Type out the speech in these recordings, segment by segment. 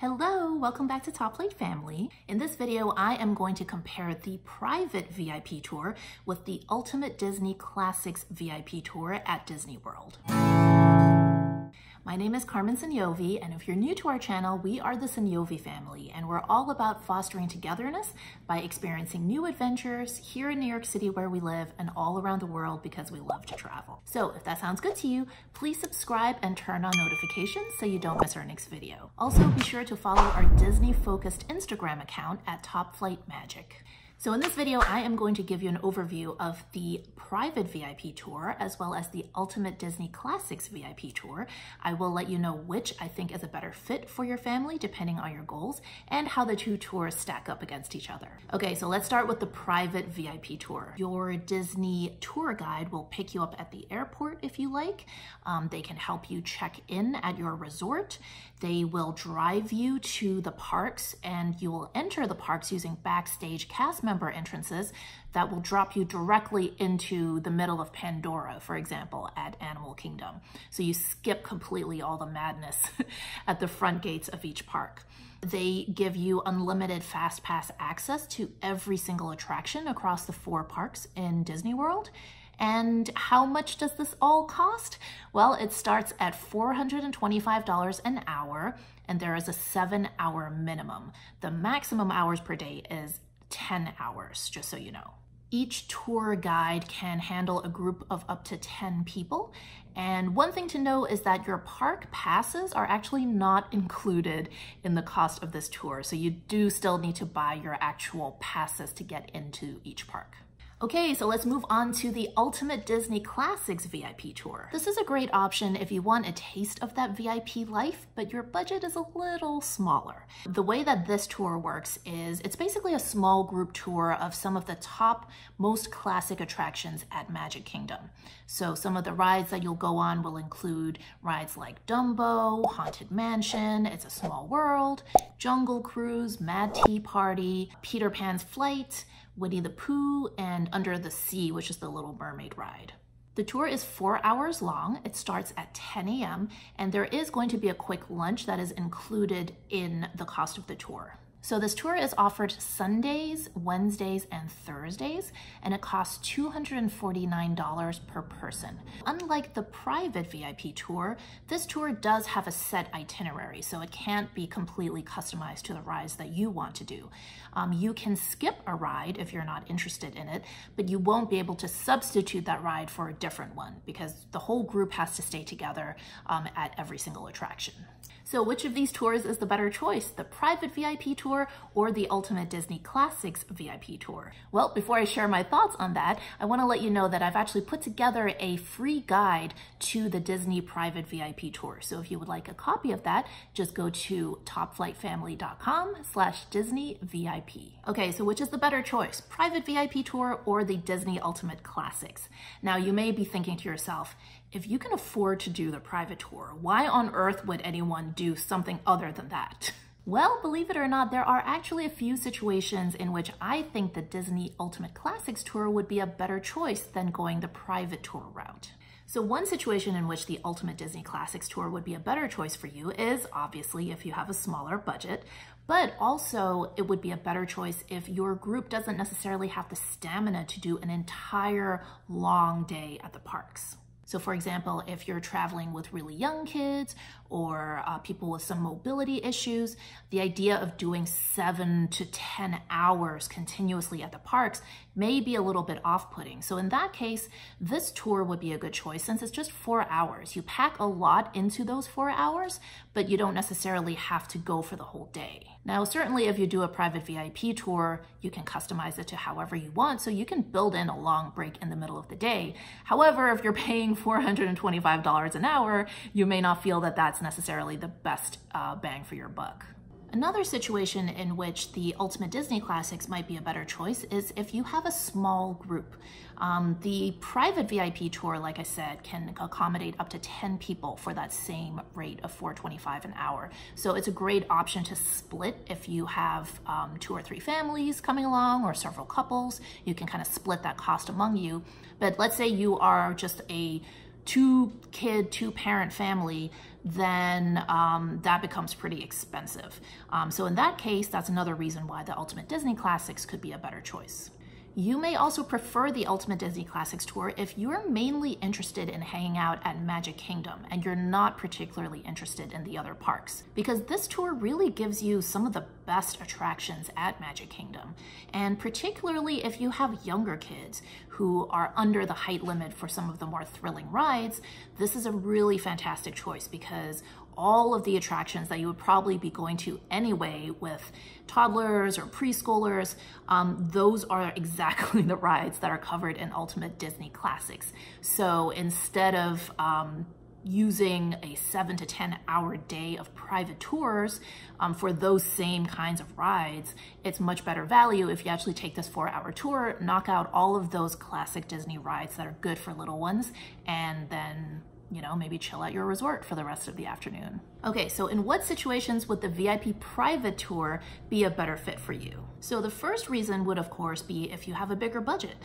Hello, welcome back to Top Plate Family. In this video, I am going to compare the private VIP tour with the Ultimate Disney Classics VIP tour at Disney World. My name is Carmen Sognonvi, and if you're new to our channel, we are the Sognonvi family, and we're all about fostering togetherness by experiencing new adventures here in New York City where we live and all around the world because we love to travel. So if that sounds good to you, please subscribe and turn on notifications so you don't miss our next video. Also, be sure to follow our Disney-focused Instagram account at Top Flight Magic. So in this video, I am going to give you an overview of the private VIP tour as well as the Ultimate Disney Classics VIP tour. I will let you know which I think is a better fit for your family depending on your goals and how the two tours stack up against each other. Okay, so let's start with the private VIP tour. Your Disney tour guide will pick you up at the airport if you like. They can help you check in at your resort. They will drive you to the parks and you will enter the parks using backstage cast member entrances that will drop you directly into the middle of Pandora, for example, at Animal Kingdom. So you skip completely all the madness at the front gates of each park. They give you unlimited fast pass access to every single attraction across the 4 parks in Disney World. And how much does this all cost? Well, it starts at $425 an hour, and there is a 7-hour minimum. The maximum hours per day is 10 hours, just so you know. Each tour guide can handle a group of up to 10 people. And one thing to know is that your park passes are actually not included in the cost of this tour. So you do still need to buy your actual passes to get into each park. Okay, so let's move on to the Ultimate Disney Classics VIP tour. This is a great option if you want a taste of that VIP life, but your budget is a little smaller. The way that this tour works is it's basically a small group tour of some of the top, most classic attractions at Magic Kingdom. So some of the rides that you'll go on will include rides like Dumbo, Haunted Mansion, It's a Small World, Jungle Cruise, Mad Tea Party, Peter Pan's Flight, Winnie the Pooh, and Under the Sea, which is the Little Mermaid ride. The tour is 4 hours long. It starts at 10 a.m. and there is going to be a quick lunch that is included in the cost of the tour. So this tour is offered Sundays, Wednesdays, and Thursdays, and it costs $249 per person. Unlike the private VIP tour, this tour does have a set itinerary, so it can't be completely customized to the rides that you want to do. You can skip a ride if you're not interested in it, but you won't be able to substitute that ride for a different one because the whole group has to stay together at every single attraction. So which of these tours is the better choice, the private VIP tour or the Ultimate Disney Classics VIP tour? Well, before I share my thoughts on that, I want to let you know that I've actually put together a free guide to the Disney private VIP tour. So if you would like a copy of that, just go to topflightfamily.com/DisneyVIP. Okay, so which is the better choice, private VIP tour or the Disney Ultimate Classics? Now you may be thinking to yourself, if you can afford to do the private tour, why on earth would anyone do something other than that? Well, believe it or not, there are actually a few situations in which I think the Disney Ultimate Classics tour would be a better choice than going the private tour route. So one situation in which the Ultimate Disney Classics tour would be a better choice for you is obviously if you have a smaller budget, but also it would be a better choice if your group doesn't necessarily have the stamina to do an entire long day at the parks. So for example, if you're traveling with really young kids or people with some mobility issues, the idea of doing 7 to 10 hours continuously at the parks may be a little bit off-putting. So in that case, this tour would be a good choice since it's just 4 hours. You pack a lot into those 4 hours, but you don't necessarily have to go for the whole day. Now, certainly if you do a private VIP tour, you can customize it to however you want, so you can build in a long break in the middle of the day. However, if you're paying $425 an hour, you may not feel that that's necessarily the best bang for your buck. Another situation in which the Ultimate Disney Classics might be a better choice is if you have a small group. The private VIP tour, like I said, can accommodate up to 10 people for that same rate of $425 an hour. So it's a great option to split if you have 2 or 3 families coming along or several couples. You can kind of split that cost among you. But let's say you are just a 2-kid, 2-parent family, then that becomes pretty expensive. So in that case, that's another reason why the Ultimate Disney Classics could be a better choice. You may also prefer the Ultimate Disney Classics Tour if you're mainly interested in hanging out at Magic Kingdom and you're not particularly interested in the other parks, because this tour really gives you some of the best attractions at Magic Kingdom. And particularly if you have younger kids who are under the height limit for some of the more thrilling rides, this is a really fantastic choice because all of the attractions that you would probably be going to anyway with toddlers or preschoolers, those are exactly the rides that are covered in Ultimate Disney Classics. So instead of using a 7 to 10 hour day of private tours for those same kinds of rides, it's much better value if you actually take this 4-hour tour, knock out all of those classic Disney rides that are good for little ones, and then maybe chill at your resort for the rest of the afternoon. Okay, so in what situations would the VIP private tour be a better fit for you? So the first reason would, of course, be if you have a bigger budget.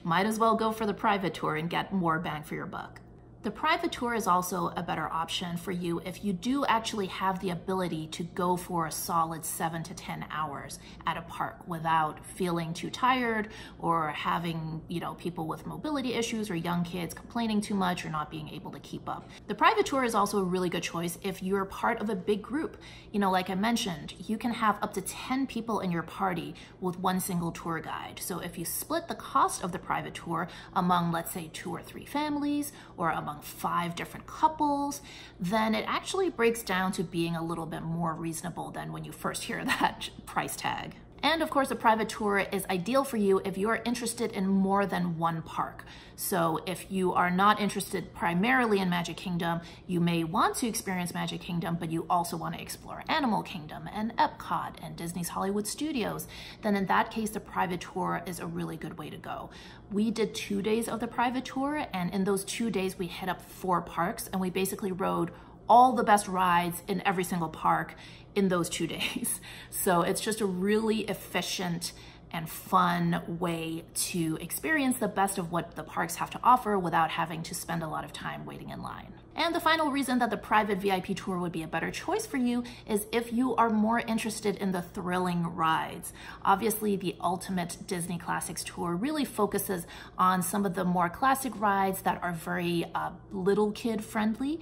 Might as well go for the private tour and get more bang for your buck. The private tour is also a better option for you if you do actually have the ability to go for a solid 7 to 10 hours at a park without feeling too tired or having, people with mobility issues or young kids complaining too much or not being able to keep up. The private tour is also a really good choice if you're part of a big group. Like I mentioned, you can have up to 10 people in your party with one single tour guide. So if you split the cost of the private tour among, let's say, 2 or 3 families or among 5 different couples, then it actually breaks down to being a little bit more reasonable than when you first hear that price tag. And of course, a private tour is ideal for you if you are interested in more than one park. So if you are not interested primarily in Magic Kingdom, you may want to experience Magic Kingdom, but you also want to explore Animal Kingdom and Epcot and Disney's Hollywood Studios, then in that case, the private tour is a really good way to go. We did 2 days of the private tour, and in those 2 days, we hit up 4 parks, and we basically rode all the best rides in every single park in those 2 days. So it's just a really efficient and fun way to experience the best of what the parks have to offer without having to spend a lot of time waiting in line. And the final reason that the private VIP tour would be a better choice for you is if you are more interested in the thrilling rides. Obviously, the Ultimate Disney Classics tour really focuses on some of the more classic rides that are very little kid friendly,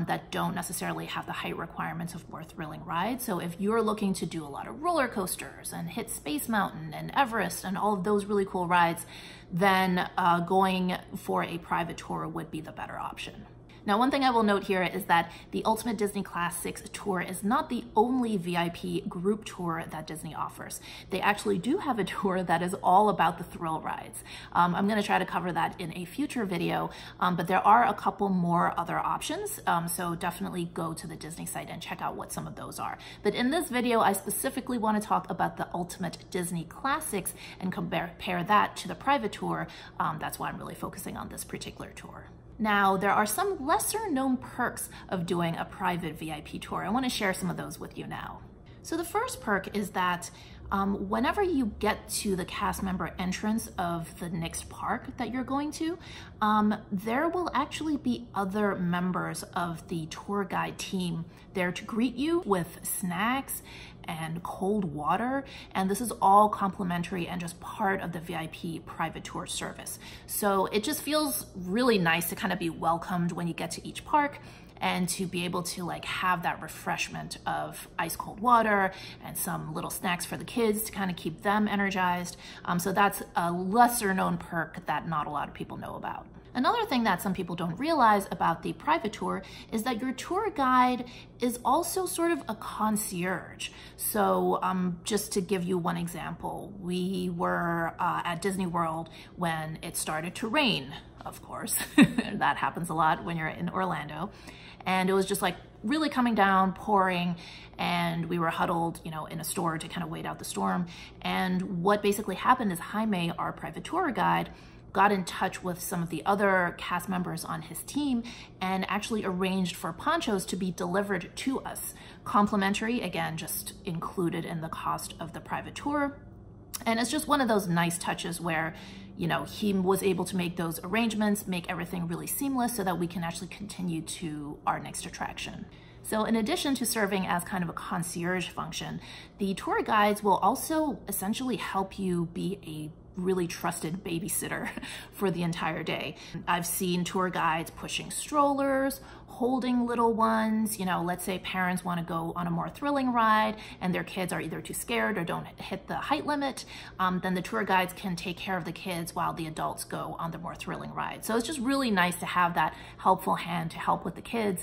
that don't necessarily have the height requirements of more thrilling rides. So if you're looking to do a lot of roller coasters and hit Space Mountain and Everest and all of those really cool rides, then going for a private tour would be the better option. Now, one thing I will note here is that the Ultimate Disney Classics tour is not the only VIP group tour that Disney offers. They actually do have a tour that is all about the thrill rides. I'm going to try to cover that in a future video, but there are a couple more other options, so definitely go to the Disney site and check out what some of those are. But in this video, I specifically want to talk about the Ultimate Disney Classics and compare that to the private tour. That's why I'm really focusing on this particular tour. Now, there are some lesser known perks of doing a private VIP tour. I want to share some of those with you now. So the first perk is that whenever you get to the cast member entrance of the next park that you're going to, there will actually be other members of the tour guide team there to greet you with snacks and cold water, and this is all complimentary and just part of the VIP private tour service. So it just feels really nice to kind of be welcomed when you get to each park and to be able to have that refreshment of ice cold water and some little snacks for the kids to kind of keep them energized. So that's a lesser known perk that not a lot of people know about. Another thing that some people don't realize about the private tour is that your tour guide is also sort of a concierge. So just to give you one example, we were at Disney World when it started to rain, of course. That happens a lot when you're in Orlando. And it was just really coming down, pouring, and we were huddled, in a store to kind of wait out the storm. And what basically happened is Jaime, our private tour guide, got in touch with some of the other cast members on his team and actually arranged for ponchos to be delivered to us. Complimentary, again, just included in the cost of the private tour. And it's just one of those nice touches where you know, he was able to make those arrangements, make everything really seamless so that we can actually continue to our next attraction. So in addition to serving as kind of a concierge function, the tour guides will also essentially help you be a really trusted babysitter for the entire day. I've seen tour guides pushing strollers, holding little ones. You know, let's say parents want to go on a more thrilling ride and their kids are either too scared or don't hit the height limit, then the tour guides can take care of the kids while the adults go on the more thrilling ride. So it's just really nice to have that helpful hand to help with the kids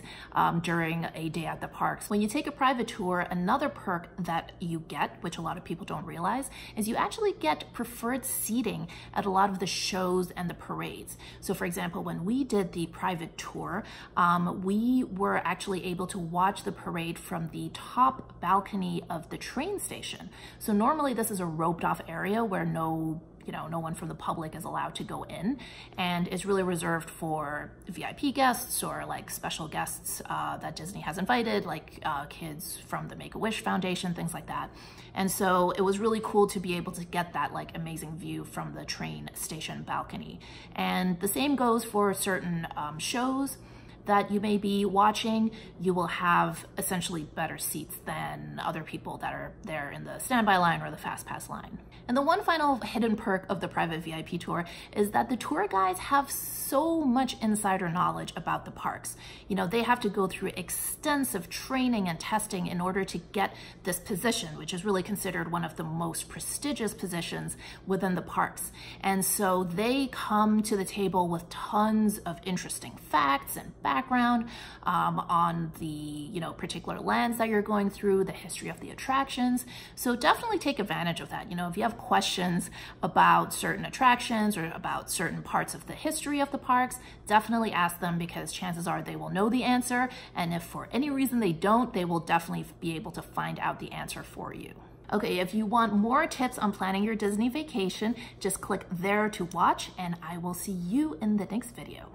during a day at the parks. When you take a private tour, another perk that you get, which a lot of people don't realize, is you actually get preferred seating at a lot of the shows and the parades. So for example, when we did the private tour, we were actually able to watch the parade from the top balcony of the train station. So normally this is a roped off area where no one from the public is allowed to go in, and it's really reserved for VIP guests or like special guests that Disney has invited, like kids from the Make-A-Wish Foundation, things like that. And so it was really cool to be able to get that like amazing view from the train station balcony. And the same goes for certain shows that you may be watching. You will have essentially better seats than other people that are there in the standby line or the fast pass line. And the one final hidden perk of the private VIP tour is that the tour guides have so much insider knowledge about the parks. You know, they have to go through extensive training and testing in order to get this position, which is really considered one of the most prestigious positions within the parks. And so they come to the table with tons of interesting facts and background on the particular lands that you're going through, the history of the attractions. So definitely take advantage of that. You know, if you have questions about certain attractions or about certain parts of the history of the parks, definitely ask them, because chances are they will know the answer, and if for any reason they don't, they will definitely be able to find out the answer for you. Okay, if you want more tips on planning your Disney vacation, just click there to watch, and I will see you in the next video.